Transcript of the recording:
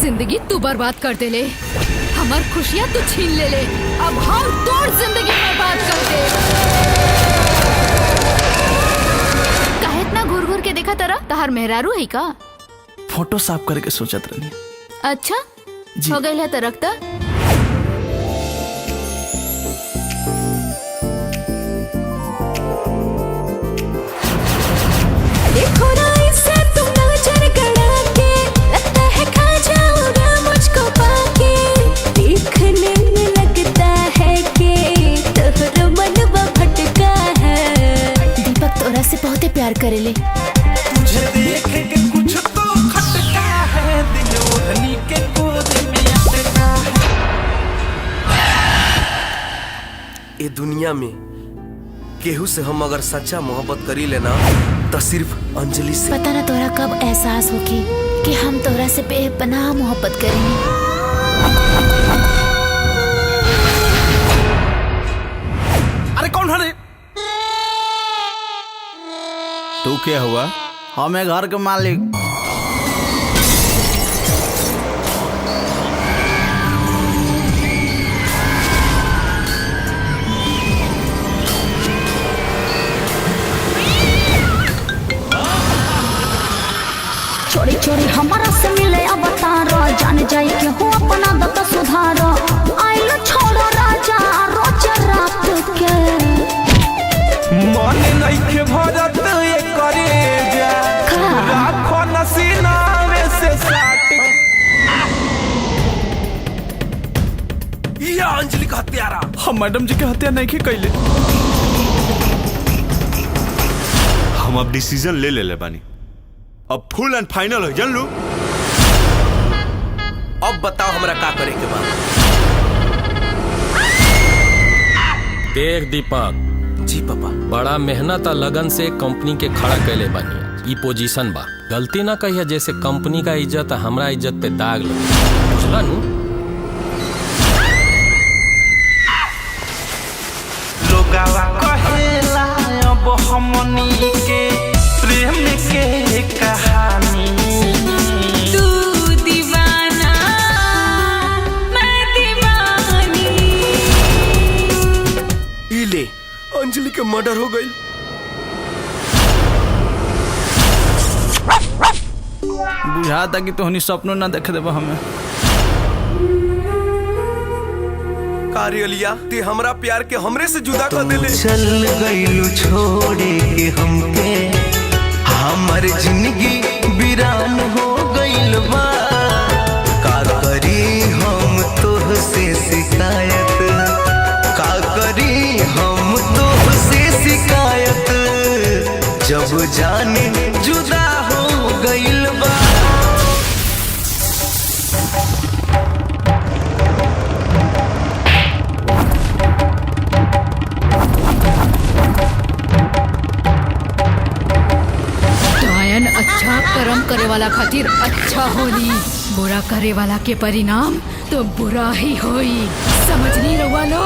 जिंदगी तू बर्बाद कर दे ले, हमार खुशियाँ तू छीन ले ले, अब हम तोड़ जिंदगी बर्बाद कर दे। काहे इतना घूर घूर के देखा तारा? तहार मेहरारू है का? फोटो साफ करके सोचत रहनी। अच्छा जी। हो गई है तो रखता। देखो ना इसे तुम नजर गड़ा के, लगता है खा जाओगे मुझको पाके, देखने में लगता है कि तोहरा मनवा भटका है। दीपक तोरा से बहुत प्यार करेले। तुझे देख के कुछ तो खटका है, दिल ओढ़नी के गोद में अटका है। ये दुनिया में केहू से हम अगर सच्चा मोहब्बत करी लेना तो सिर्फ अंजलि से। पता ना तोरा कब एहसास होगी कि हम तोरा से बेपनाह मोहब्बत करेंगे। अरे कौन है रे? तू क्या हुआ? हमें घर के मालिक। चोरी चोरी हमारा से मिले अवतारा, जान जाए के हो अपना दत्त सुधारा। आइलो छोड़ो राजा रोज रात के, मन नहीं के भरत ये करे जा, राखो नसीना में से साट। ये अंजलि का हत्यारा। हम मैडम जी के हत्या नहीं के कैले। हम अब डिसीजन ले ले बानी, अब फुल एंड फाइनल हो जान लू। अब बताओ हमरा का करे के बा। देख दीपक जी पापा। बड़ा मेहनत और लगन से कंपनी के खड़ा कैले बानी। ई पोजीशन बा, गलती ना कहिए जैसे कंपनी का इज्जत हमरा इज्जत पे दाग लगे, बुझला नु? लोगावा कहेला अब हमनी के प्रेम के कहानी। तू दीवाना मैं दीवानी। इले अंजलि के मर्डर हो गई। बुझाता कि तोहनी सपनों ना देख देबा हमें। कारियलिया ते हमरा प्यार के हमरे से जुदा कर देले। चल गइलू छोड़े के हमके, हमर जिंदगी वीरान हो गइल बा। का करी हम तोह से शिकायत, का करी हम तोह से शिकायत, जब जाने जुदा हो गइल बा। अच्छा कर्म करे वाला खातिर अच्छा होली, बुरा करे वाला के परिणाम तो बुरा ही होई। समझ नहीं रहुआ लोग?